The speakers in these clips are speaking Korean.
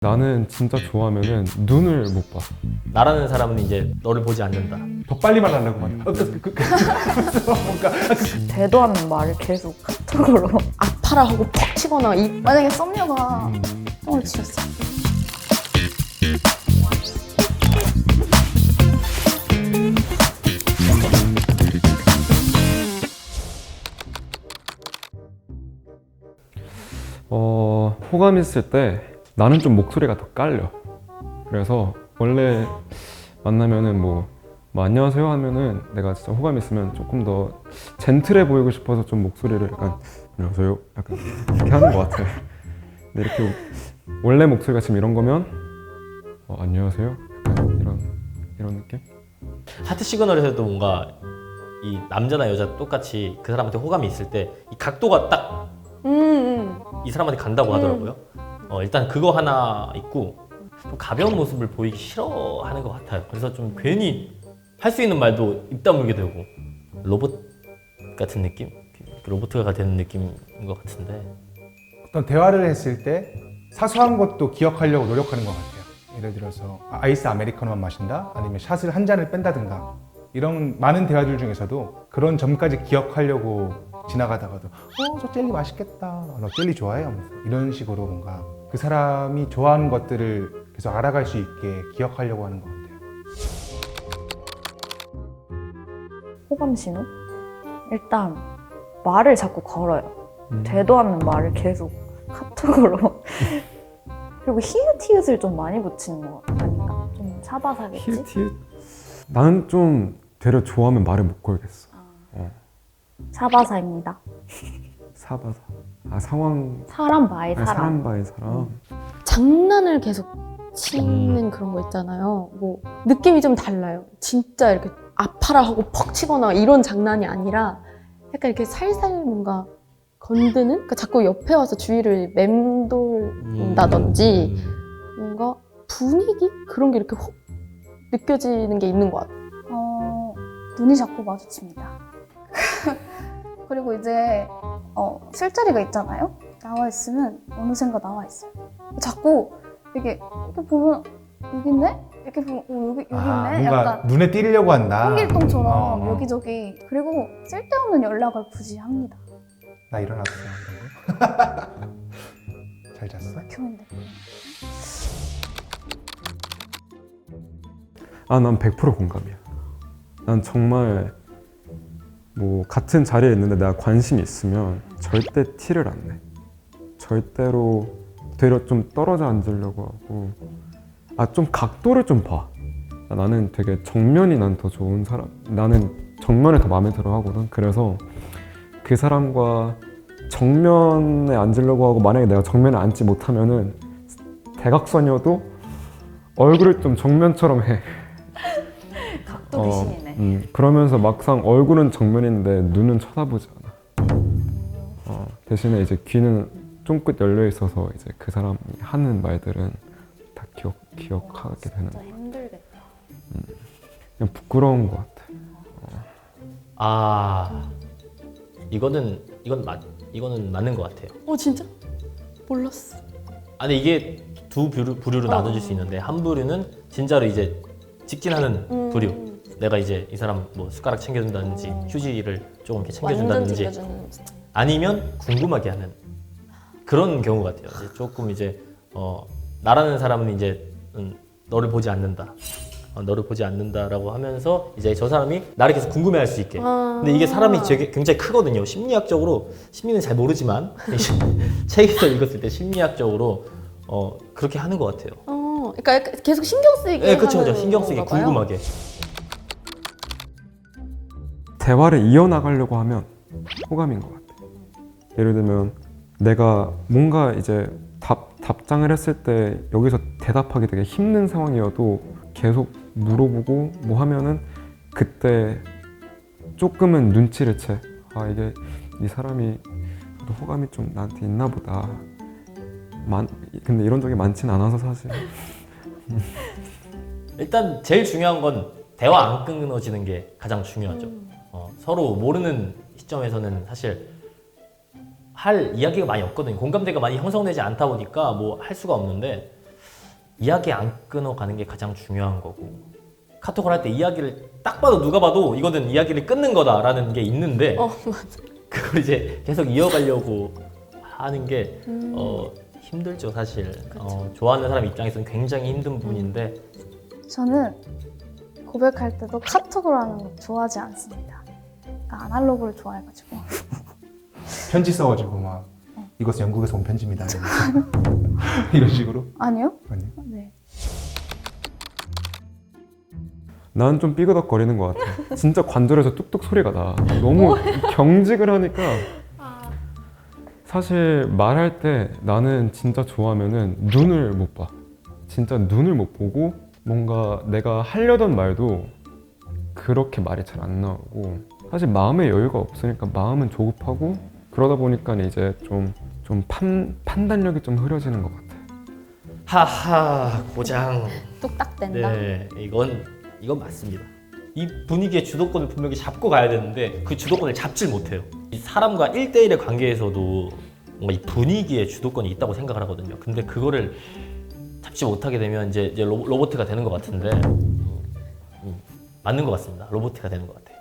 나는 진짜 좋아하면은 눈을 못 봐. 나라는 사람은 이제 너를 보지 않는다. 더 빨리 말하려고 만 뭔가 되도 않는 말을 계속 카톡으로 아파라 하고 퍽 치거나 만약에 썸녀가 똥을 치웠어. 호감 있을 때 나는 좀 목소리가 더 깔려. 그래서 원래 만나면은 뭐 안녕하세요 하면은 내가 진짜 호감 있으면 조금 더 젠틀해 보이고 싶어서 좀 목소리를 약간 안녕하세요 약간 이렇게 하는 것 같아. 근데 이렇게 원래 목소리가 지금 이런 거면 안녕하세요 약간 이런 느낌? 하트 시그널에서도 뭔가 이 남자나 여자 똑같이 그 사람한테 호감이 있을 때 이 각도가 딱 이 사람한테 간다고 하더라고요. 일단 그거 하나 있고 좀 가벼운 모습을 보이기 싫어하는 것 같아요. 그래서 좀 괜히 할 수 있는 말도 입 다물게 되고 로봇 같은 느낌? 로봇가 되는 느낌인 것 같은데 어떤 대화를 했을 때 사소한 것도 기억하려고 노력하는 것 같아요. 예를 들어서 아이스 아메리카노만 마신다? 아니면 샷을 한 잔을 뺀다든가 이런 많은 대화들 중에서도 그런 점까지 기억하려고 지나가다가도 저 젤리 맛있겠다. 너 젤리 좋아해? 하면서 이런 식으로 뭔가 그 사람이 좋아하는 것들을 계속 알아갈 수 있게 기억하려고 하는 것 같아요. 호감 신호? 일단 말을 자꾸 걸어요. 되도 않는 말을 계속 카톡으로. 그리고 히읗히읗을 좀 많이 붙이는 거 아닌가? 좀 사바사겠지? 히읗히읗? 나는 좀 되려 좋아하면 말을 못 걸겠어. 사바사입니다. 사바사. 상황. 사람 바이 아니, 사람. 사람 바이 사람. 장난을 계속 치는 그런 거 있잖아요. 뭐 느낌이 좀 달라요. 진짜 이렇게 아파라 하고 퍽 치거나 이런 장난이 아니라 약간 이렇게 살살 뭔가 건드는? 그러니까 자꾸 옆에 와서 주위를 맴돌다든지 뭔가 분위기? 그런 게 이렇게 훅 느껴지는 게 있는 것 같아요. 눈이 자꾸 마주칩니다. 그리고 이제 술자리가 있잖아요. 나와 있으면 어느샌가 나와 있어요. 자꾸 이렇게 보면 여기 있네? 이렇게 보면 여기 있네? 뭔가 약간 눈에 띄려고 한다. 홍길동처럼 여기저기. 그리고 쓸데없는 연락을 굳이 합니다. 나 일어났어. 잘 잤어? 큐인데. 난 100% 공감이야. 난 정말 뭐 같은 자리에 있는데 내가 관심이 있으면 절대 티를 안 내. 절대로 되려 좀 떨어져 앉으려고 하고 좀 각도를 좀 봐. 나는 되게 정면이 난 더 좋은 사람. 나는 정면을 더 마음에 들어 하거든. 그래서 그 사람과 정면에 앉으려고 하고 만약에 내가 정면에 앉지 못하면은 대각선이어도 얼굴을 좀 정면처럼 해. 각도 귀신이네. 그러면서 막상 얼굴은 정면인데 눈은 쳐다보지 않아. 대신에 이제 귀는 쫑긋 열려 있어서 이제 그 사람이 하는 말들은 다 기억하게 되는 진짜 거야. 힘들겠다. 그냥 부끄러운 것 같아. 이거는 맞는 것 같아요. 진짜? 몰랐어. 근데 이게 두 부류로 나눠질 수 있는데 한 부류는 진짜로 이제 직진하는 부류. 내가 이제 이 사람 뭐 숟가락 챙겨준다든지 휴지를 조금 이렇게 완전 챙겨준다든지 챙겨주는 스타일. 아니면 궁금하게 하는 그런 경우 같아요. 이제 조금 이제 나라는 사람은 이제 너를 보지 않는다. 너를 보지 않는다라고 하면서 이제 저 사람이 나를 계속 궁금해할 수 있게. 근데 이게 사람이 굉장히 크거든요. 심리학적으로 심리는 잘 모르지만 책에서 읽었을 때 심리학적으로 그렇게 하는 것 같아요. 그러니까 계속 신경 쓰이게 네, 그렇죠. 하는 신경 쓰이게 건가 봐요. 궁금하게. 대화를 이어나가려고 하면 호감인 것 같아. 예를 들면 내가 뭔가 이제 답장을 했을 때 여기서 대답하기 되게 힘든 상황이어도 계속 물어보고 뭐 하면은 그때 조금은 눈치를 채. 이게 이 사람이 호감이 좀 나한테 있나 보다. 근데 이런 적이 많진 않아서 사실. 일단 제일 중요한 건 대화 안 끊어지는 게 가장 중요하죠. 서로 모르는 시점에서는 사실 할 이야기가 많이 없거든요. 공감대가 많이 형성되지 않다 보니까 뭐 할 수가 없는데 이야기 안 끊어가는 게 가장 중요한 거고 카톡을 할 때 이야기를 딱 봐도 누가 봐도 이거는 이야기를 끊는 거다라는 게 있는데 맞아. 그걸 이제 계속 이어가려고 하는 게 힘들죠 사실. 좋아하는 사람 입장에서는 굉장히 힘든 부분인데 저는 고백할 때도 카톡으로 하는 거 좋아하지 않습니다. 그러니까 아날로그를 좋아해가지고. 편지 써가지고 막 이것은 영국에서 온 편지입니다. 이런 식으로. 아니요? 아니요. 네. 난 좀 삐그덕거리는 것 같아. 진짜 관절에서 뚝뚝 소리가 나. 너무 경직을 하니까. 사실 말할 때 나는 진짜 좋아하면은 눈을 못 봐. 진짜 눈을 못 보고 뭔가 내가 하려던 말도 그렇게 말이 잘 안 나오고 사실 마음의 여유가 없으니까 마음은 조급하고 그러다 보니까 이제 좀 판단력이 좀 흐려지는 것 같아. 하하 고장. 뚝딱 된다. 네 이건 맞습니다. 이 분위기의 주도권을 분명히 잡고 가야 되는데 그 주도권을 잡질 못해요. 이 사람과 1대1의 관계에서도 뭔가 이 분위기에 주도권이 있다고 생각을 하거든요. 근데 그거를 잡지 못하게 되면 이제 로봇가 되는 것 같은데 맞는 것 같습니다. 로봇가 되는 것 같아요.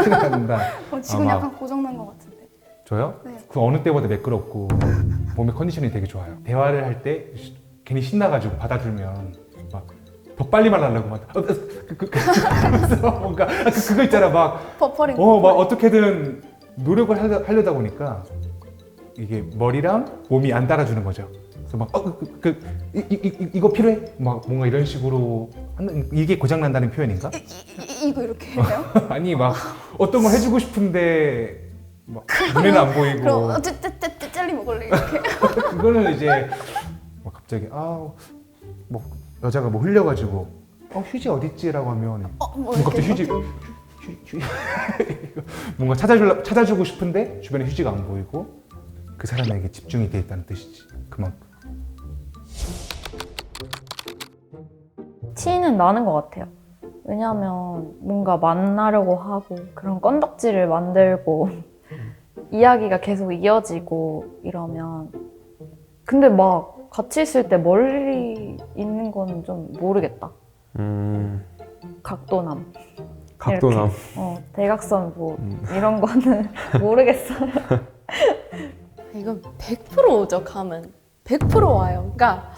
생각한다. 지금 아마- 약간 고장난 것 같은데. 저요? 네. 그 어느 때보다 매끄럽고 몸의 컨디션이 되게 좋아요. 대화를 할 때 괜히 신나가지고 받아들면 막 더 빨리 말하려고 막 그러면서 뭔가 그거 있잖아 막 버퍼링. 막 어떻게든 노력을 하려다 보니까 이게 머리랑 몸이 안 따라주는 거죠. 그래서 막 이거 필요해? 막 뭔가 이런 식으로 하는 이게 고장 난다는 표현인가? 이거 이렇게 해요? 아니 막 어떤 걸 해주고 싶은데 막 눈에는 안 보이고 그럼 젤리 먹을래 이렇게. 그거는 이제 뭐 갑자기 뭐 여자가 뭐 흘려가지고 휴지 어딨지라고 하면 뭐 갑자기 휴지 뭔가 찾아주고 싶은데 주변에 휴지가 안 보이고 그 사람에게 집중이 돼 있다는 뜻이지. 그만큼. 티는 나는 것 같아요. 왜냐하면 뭔가 만나려고 하고 그런 건덕지를 만들고 이야기가 계속 이어지고 이러면 근데 막 같이 있을 때 멀리 있는 거는 좀 모르겠다. 각도남. 각도남. 대각선 뭐 이런 거는 모르겠어요. 이건 100% 오죠, 감은. 100% 와요. 그러니까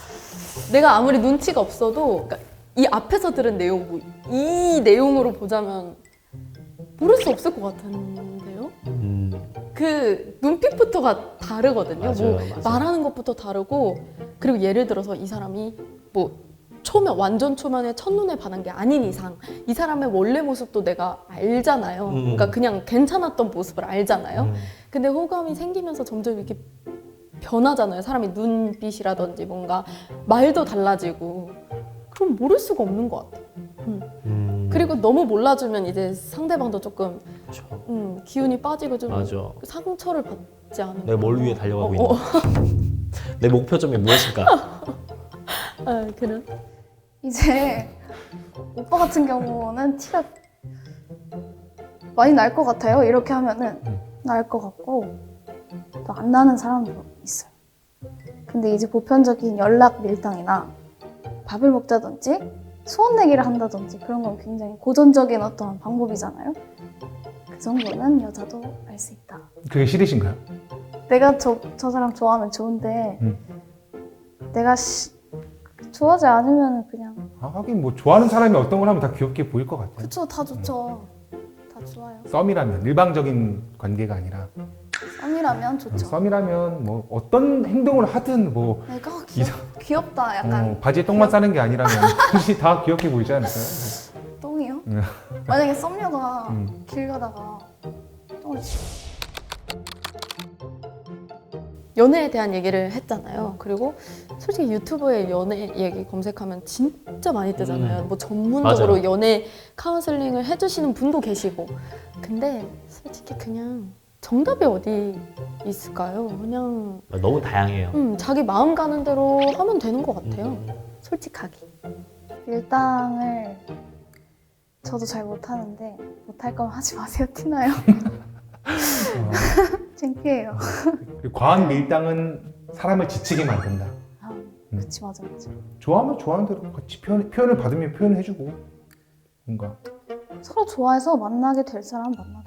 내가 아무리 눈치가 없어도 그러니까 이 앞에서 들은 내용, 이 내용으로 보자면 모를 수 없을 것 같은데요? 그 눈빛부터가 다르거든요. 맞아요. 말하는 것부터 다르고 그리고 예를 들어서 이 사람이 뭐 완전 초면에 첫눈에 반한 게 아닌 이상 이 사람의 원래 모습도 내가 알잖아요. 그러니까 그냥 괜찮았던 모습을 알잖아요. 근데 호감이 생기면서 점점 이렇게 변하잖아요. 사람이 눈빛이라든지 뭔가 말도 달라지고 그럼 모를 수가 없는 것 같아요. 그리고 너무 몰라주면 이제 상대방도 조금 그렇죠. 기운이 빠지고 좀 맞아. 상처를 받지 않을까. 내가 뭘 위해 달려가고 있는 내 목표점이 무엇일까? 그래. 이제 오빠 같은 경우는 티가 많이 날 것 같아요. 이렇게 하면은 날 것 같고 또 안 나는 사람도 있어요. 근데 이제 보편적인 연락 밀당이나 밥을 먹자든지 소원 내기를 한다든지 그런 건 굉장히 고전적인 어떤 방법이잖아요. 그 정도는 여자도 알 수 있다. 그게 싫으신가요? 내가 저 사람 좋아하면 좋은데 내가 좋아하지 않으면 그냥 하긴 뭐 좋아하는 사람이 어떤 걸 하면 다 귀엽게 보일 것 같아요. 그쵸, 다 좋죠. 다 좋아요. 썸이라면 일방적인 관계가 아니라 썸이라면 좋죠. 썸이라면 뭐 어떤 행동을 하든 뭐 내가 귀엽다 약간 바지에 똥만 싸는 게 아니라면 굳이 다 귀엽게 보이지 않을까요? 똥이요? 만약에 썸녀가 길 가다가 똥을 연애에 대한 얘기를 했잖아요. 그리고 솔직히 유튜브에 연애 얘기 검색하면 진짜 많이 뜨잖아요. 뭐 전문적으로 맞아요. 연애 카운슬링을 해주시는 분도 계시고. 근데 솔직히 그냥 정답이 어디 있을까요? 그냥 너무 다양해요. 자기 마음 가는 대로 하면 되는 것 같아요. 솔직하게. 밀당을 저도 잘 못하는데 못할 거면 하지 마세요. 티나요? 창피해요. 그리고 과한 밀당은 사람을 지치게 만든다. 그치 맞아. 좋아하면 좋아하는 대로 같이 표현을 받으면 표현을 해주고 뭔가 서로 좋아해서 만나게 될 사람 만나.